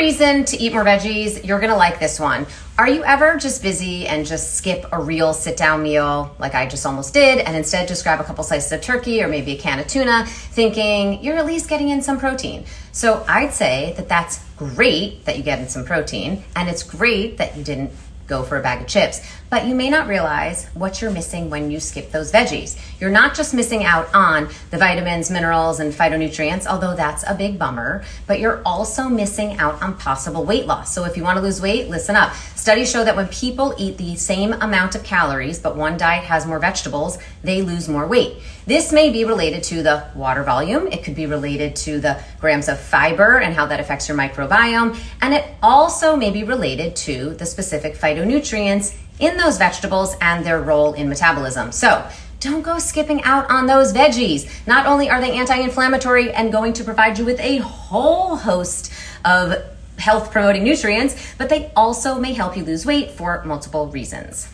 reason to eat more veggies, you're gonna like this one. Are you ever just busy and just skip a real sit-down meal like I just almost did, and instead just grab a couple slices of turkey or maybe a can of tuna, thinking you're at least getting in some protein? So I'd say that that's great that you get in some protein, and it's great that you didn't go for a bag of chips, but you may not realize what you're missing when you skip those veggies. You're not just missing out on the vitamins, minerals, and phytonutrients, although that's a big bummer, but you're also missing out on possible weight loss. So if you want to lose weight, listen up. Studies show that when people eat the same amount of calories, but one diet has more vegetables, they lose more weight. This may be related to the water volume. It could be related to the grams of fiber and how that affects your microbiome. And it also may be related to the specific phytonutrients in those vegetables and their role in metabolism. So don't go skipping out on those veggies. Not only are they anti-inflammatory and going to provide you with a whole host of health promoting nutrients, but they also may help you lose weight for multiple reasons.